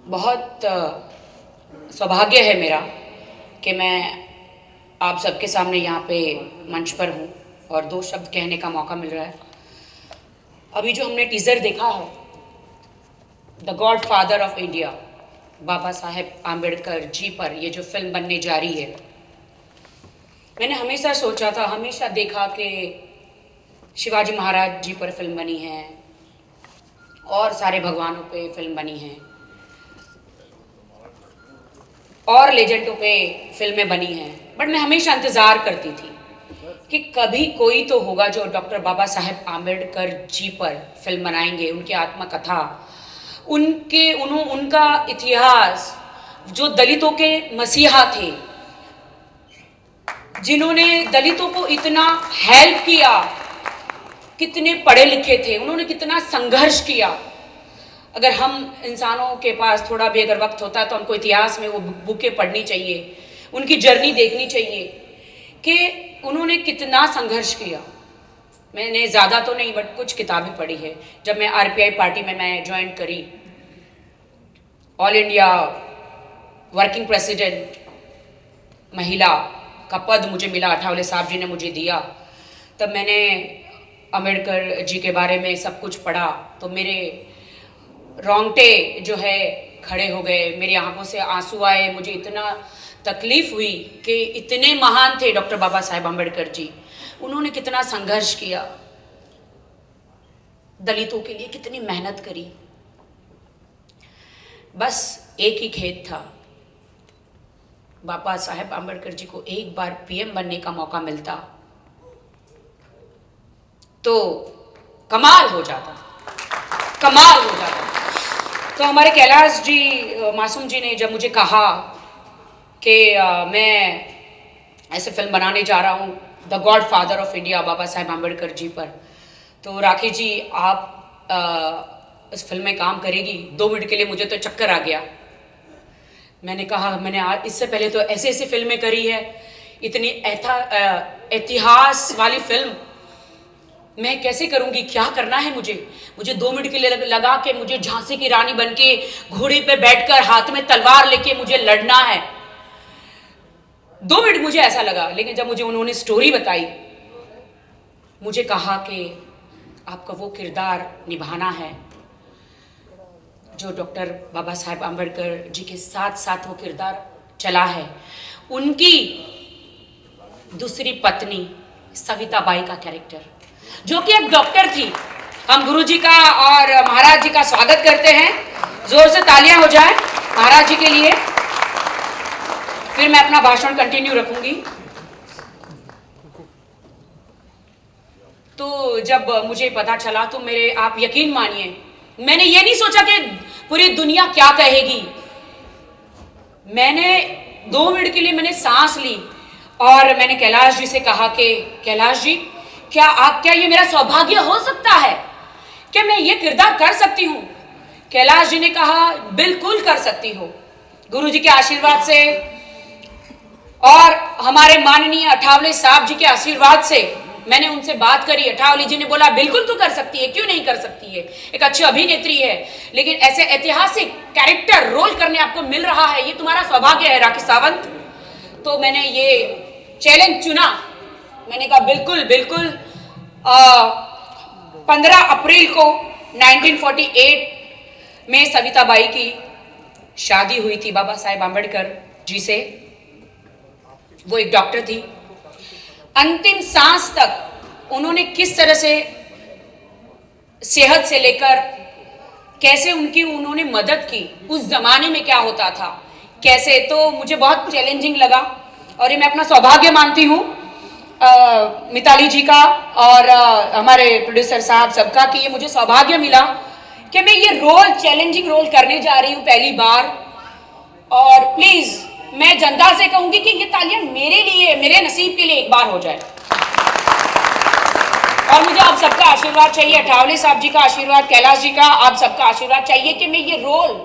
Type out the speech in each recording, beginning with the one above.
बहुत सौभाग्य है मेरा कि मैं आप सबके सामने यहाँ पे मंच पर हूँ और दो शब्द कहने का मौका मिल रहा है। अभी जो हमने टीज़र देखा है, the godfather of India, Baba Saheb Ambedkar ji पर ये जो फिल्म बनने जा रही है, मैंने हमेशा सोचा था, हमेशा देखा कि शिवाजी महाराज जी पर फिल्म बनी है और सारे भगवानों पे फिल्म बनी है और लेजेंडों पे फिल्में बनी हैं, बट मैं हमेशा इंतज़ार करती थी कि कभी कोई तो होगा जो डॉक्टर बाबा साहेब आम्बेडकर जी पर फिल्म बनाएंगे, उनकी आत्मकथा, उनका इतिहास, जो दलितों के मसीहा थे, जिन्होंने दलितों को इतना हेल्प किया, कितने पढ़े लिखे थे, उन्होंने कितना संघर्ष किया। अगर हम इंसानों के पास थोड़ा भी अगर वक्त होता है तो उनको इतिहास में वो बुकें पढ़नी चाहिए, उनकी जर्नी देखनी चाहिए कि उन्होंने कितना संघर्ष किया। मैंने ज़्यादा तो नहीं बट कुछ किताबें पढ़ी है। जब मैं आरपीआई पार्टी में मैं ज्वाइन करी, ऑल इंडिया वर्किंग प्रेसिडेंट महिला का पद मुझे मिला, अठावले साहब जी ने मुझे दिया, तब मैंने अम्बेडकर जी के बारे में सब कुछ पढ़ा तो मेरे रोंगटे जो है खड़े हो गए, मेरी आंखों से आंसू आए। मुझे इतना तकलीफ हुई कि इतने महान थे डॉक्टर बाबा साहेब आम्बेडकर जी, उन्होंने कितना संघर्ष किया, दलितों के लिए कितनी मेहनत करी। बस एक ही खेद था, बाबा साहेब आम्बेडकर जी को एक बार पीएम बनने का मौका मिलता तो कमाल हो जाता, कमाल हो जाता। तो हमारे कैलाश जी, मासूम जी ने जब मुझे कहा कि मैं ऐसे फिल्म बनाने जा रहा हूँ the godfather of India Baba Saheb Ambedkar ji पर, तो राखी जी आप इस फिल्म में काम करेगी? 2 मिनट के लिए मुझे तो चक्कर आ गया। मैंने कहा मैंने इससे पहले तो ऐसे ऐसे फिल्में करी है, इतनी इतिहास वाली फिल्म मैं कैसे करूंगी, क्या करना है मुझे 2 मिनट के लिए लगा कि मुझे झांसी की रानी बनके घोड़े पे बैठकर हाथ में तलवार लेके मुझे लड़ना है। 2 मिनट मुझे ऐसा लगा, लेकिन जब मुझे उन्होंने स्टोरी बताई, मुझे कहा कि आपका वो किरदार निभाना है जो डॉक्टर बाबा साहेब आम्बेडकर जी के साथ साथ वो किरदार चला है। उनकी दूसरी पत्नी सविताबाई का कैरेक्टर, जो कि एक डॉक्टर थी। हम गुरु जी का और महाराज जी का स्वागत करते हैं, जोर से तालियां हो जाए महाराज जी के लिए। फिर मैं अपना भाषण कंटिन्यू रखूंगी। तो जब मुझे पता चला तो मेरे, आप यकीन मानिए, मैंने ये नहीं सोचा कि पूरी दुनिया क्या कहेगी। मैंने 2 मिनट के लिए मैंने सांस ली और मैंने कैलाश जी से कहा कि कैलाश जी, क्या ये मेरा सौभाग्य हो सकता है कि मैं ये किरदार कर सकती हूँ? कैलाश जी ने कहा बिल्कुल कर सकती हो, गुरु जी के आशीर्वाद से और हमारे माननीय अठावले साहब जी के आशीर्वाद से। मैंने उनसे बात करी, अठावले जी ने बोला बिल्कुल तू कर सकती है, क्यों नहीं कर सकती है, एक अच्छी अभिनेत्री है, लेकिन ऐसे ऐतिहासिक कैरेक्टर रोल करने आपको मिल रहा है, ये तुम्हारा सौभाग्य है राखी सावंत। तो मैंने ये चैलेंज चुना। मैंने कहा बिल्कुल बिल्कुल। 15 अप्रैल को 1948 में सविताबाई की शादी हुई थी बाबा साहेब आम्बेडकर जी से। वो एक डॉक्टर थी। अंतिम सांस तक उन्होंने किस तरह से सेहत से लेकर कैसे उन्होंने मदद की, उस जमाने में क्या होता था कैसे, तो मुझे बहुत चैलेंजिंग लगा और ये मैं अपना सौभाग्य मानती हूँ मिताली जी का और हमारे प्रोड्यूसर साहब सबका, कि ये मुझे सौभाग्य मिला कि मैं ये रोल, चैलेंजिंग रोल करने जा रही हूँ पहली बार। और प्लीज मैं जनता से कहूंगी कि ये तालियां मेरे लिए, मेरे नसीब के लिए एक बार हो जाए। और मुझे आप सबका आशीर्वाद चाहिए, अठावले साहब जी का आशीर्वाद, कैलाश जी का, आप सबका आशीर्वाद चाहिए कि मैं ये रोल,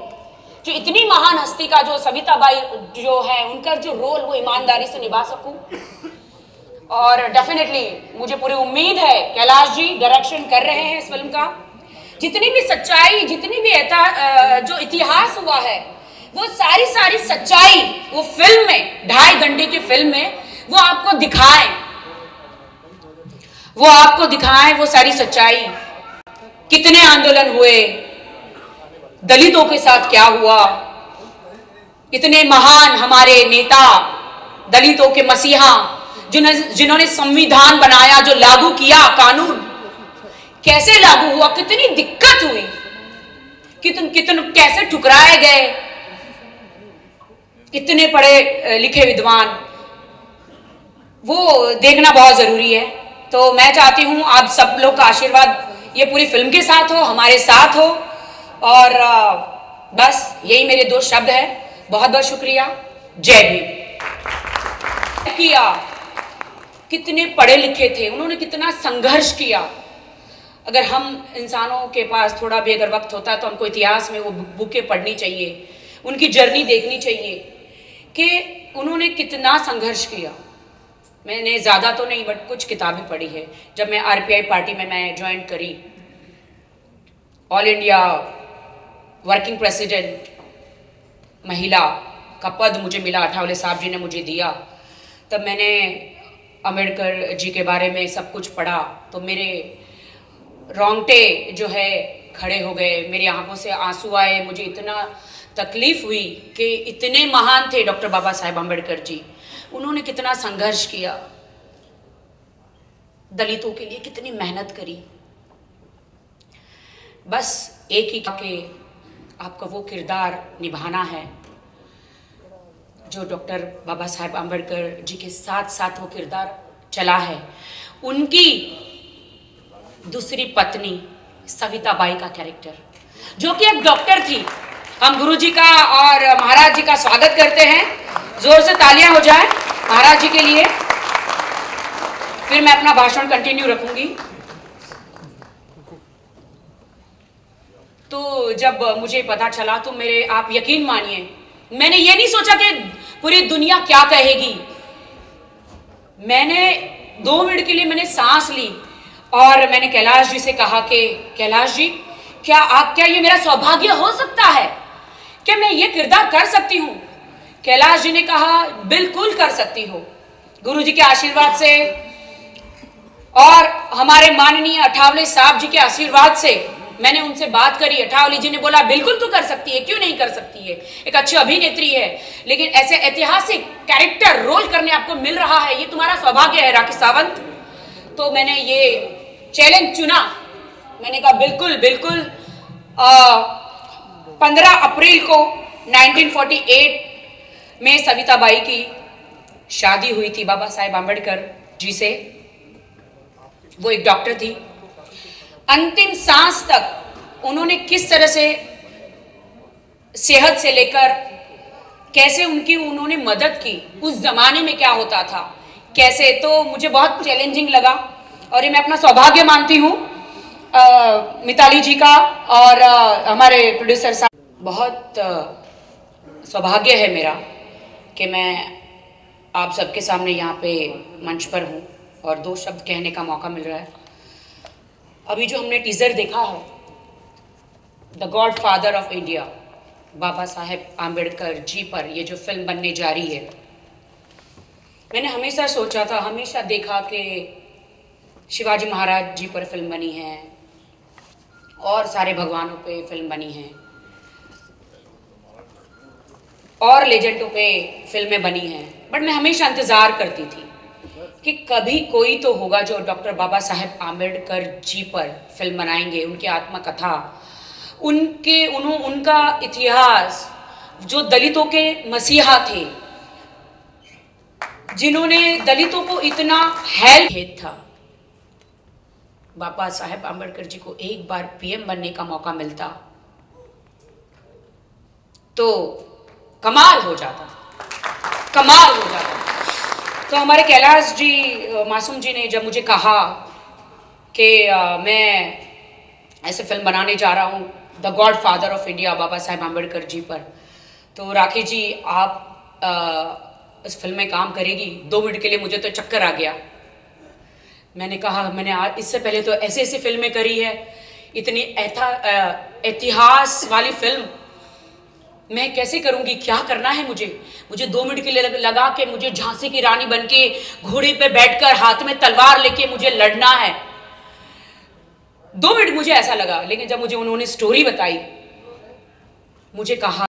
जो इतनी महान हस्ती का, जो सविताबाई जो है, उनका जो रोल वो ईमानदारी से निभा सकूं। और डेफिनेटली मुझे पूरी उम्मीद है कैलाश जी डायरेक्शन कर रहे हैं इस फिल्म का, जितनी भी सच्चाई, जितनी भी जो इतिहास हुआ है, वो सारी सच्चाई वो फिल्म में, 2.5 घंटे की फिल्म में वो आपको दिखाएं वो सारी सच्चाई। कितने आंदोलन हुए, दलितों के साथ क्या हुआ, इतने महान हमारे नेता, दलितों के मसीहा, जिन्होंने संविधान बनाया, जो लागू किया कानून, कैसे लागू हुआ, कितनी दिक्कत हुई, कैसे ठुकराए गए, इतने पढ़े लिखे विद्वान, वो देखना बहुत जरूरी है। तो मैं चाहती हूं आप सब लोग का आशीर्वाद ये पूरी फिल्म के साथ हो, हमारे साथ हो, और बस यही मेरे 2 शब्द है। बहुत बहुत शुक्रिया। जय भीम। किया, कितने पढ़े लिखे थे, उन्होंने कितना संघर्ष किया। अगर हम इंसानों के पास थोड़ा भी अगर वक्त होता है तो हमको इतिहास में वो बुकें पढ़नी चाहिए, उनकी जर्नी देखनी चाहिए कि उन्होंने कितना संघर्ष किया। मैंने ज़्यादा तो नहीं बट कुछ किताबें पढ़ी है। जब मैं आरपीआई पार्टी में मैं ज्वाइन करी, ऑल इंडिया वर्किंग प्रेसिडेंट महिला का पद मुझे मिला, अठावले साहब जी ने मुझे दिया, तब मैंने अम्बेडकर जी के बारे में सब कुछ पढ़ा तो मेरे रोंगटे जो है खड़े हो गए, मेरी आंखों से आंसू आए। मुझे इतना तकलीफ हुई कि इतने महान थे डॉक्टर बाबा साहेब अम्बेडकर जी, उन्होंने कितना संघर्ष किया, दलितों के लिए कितनी मेहनत करी। बस एक ही कि आपका वो किरदार निभाना है जो डॉक्टर बाबा साहेब अम्बेडकर जी के साथ साथ वो किरदार चला है। उनकी दूसरी पत्नी सविताबाई का कैरेक्टर, जो कि एक डॉक्टर थी। हम गुरु जी का और महाराज जी का स्वागत करते हैं, जोर से तालियां हो जाए महाराज जी के लिए। फिर मैं अपना भाषण कंटिन्यू रखूंगी। तो जब मुझे पता चला तो मेरे, आप यकीन मानिए, मैंने ये नहीं सोचा कि पूरी दुनिया क्या कहेगी। मैंने 2 मिनट के लिए मैंने सांस ली और मैंने कैलाश जी से कहा कि कैलाश जी, क्या ये मेरा सौभाग्य हो सकता है कि मैं ये किरदार कर सकती हूँ? कैलाश जी ने कहा बिल्कुल कर सकती हो, गुरु जी के आशीर्वाद से और हमारे माननीय अठावले साहब जी के आशीर्वाद से। मैंने उनसे बात करी, अठावले जी ने बोला बिल्कुल तू कर सकती है, क्यों नहीं कर सकती है, एक अच्छी अभिनेत्री है, लेकिन ऐसे ऐतिहासिक कैरेक्टर रोल करने आपको मिल रहा है, ये तुम्हारा सौभाग्य है राखी सावंत। तो मैंने ये चैलेंज चुना, मैंने कहा बिल्कुल बिल्कुल। 15 अप्रैल को 1948 में सविताबाई की शादी हुई थी बाबा साहेब आम्बेडकर जी से। वो एक डॉक्टर थी। अंतिम सांस तक उन्होंने किस तरह से सेहत से लेकर कैसे उन्होंने मदद की, उस जमाने में क्या होता था कैसे, तो मुझे बहुत चैलेंजिंग लगा और ये मैं अपना सौभाग्य मानती हूँ मिताली जी का और हमारे प्रोड्यूसर साहब। बहुत सौभाग्य है मेरा कि मैं आप सबके सामने यहाँ पे मंच पर हूँ और 2 शब्द कहने का मौका मिल रहा है। अभी जो हमने टीजर देखा है, the godfather of India, Baba Saheb Ambedkar ji पर ये जो फिल्म बनने जा रही है, मैंने हमेशा सोचा था, हमेशा देखा कि शिवाजी महाराज जी पर फिल्म बनी है और सारे भगवानों पे फिल्म बनी है और लेजेंडों पे फिल्में बनी हैं, बट मैं हमेशा इंतज़ार करती थी कि कभी कोई तो होगा जो डॉक्टर बाबा साहेब आम्बेडकर जी पर फिल्म बनाएंगे, उनकी आत्मकथा, उनका इतिहास, जो दलितों के मसीहा थे, जिन्होंने दलितों को इतना हेल्प था। बाबा साहेब आम्बेडकर जी को एक बार पीएम बनने का मौका मिलता तो कमाल हो जाता, कमाल हो जाता। तो हमारे कैलाश जी, मासूम जी ने जब मुझे कहा कि मैं ऐसे फिल्म बनाने जा रहा हूँ the godfather of India Baba Saheb Ambedkar ji पर, तो राखी जी आप इस फिल्म में काम करेगी? 2 मिनट के लिए मुझे तो चक्कर आ गया। मैंने कहा मैंने इससे पहले तो ऐसे ऐसे फिल्में करी है, इतनी इतिहास वाली फिल्म मैं कैसे करूंगी, क्या करना है मुझे 2 मिनट के लिए लगा के मुझे झांसी की रानी बनके घोड़े पे बैठकर हाथ में तलवार लेके मुझे लड़ना है। 2 मिनट मुझे ऐसा लगा, लेकिन जब मुझे उन्होंने स्टोरी बताई, मुझे कहा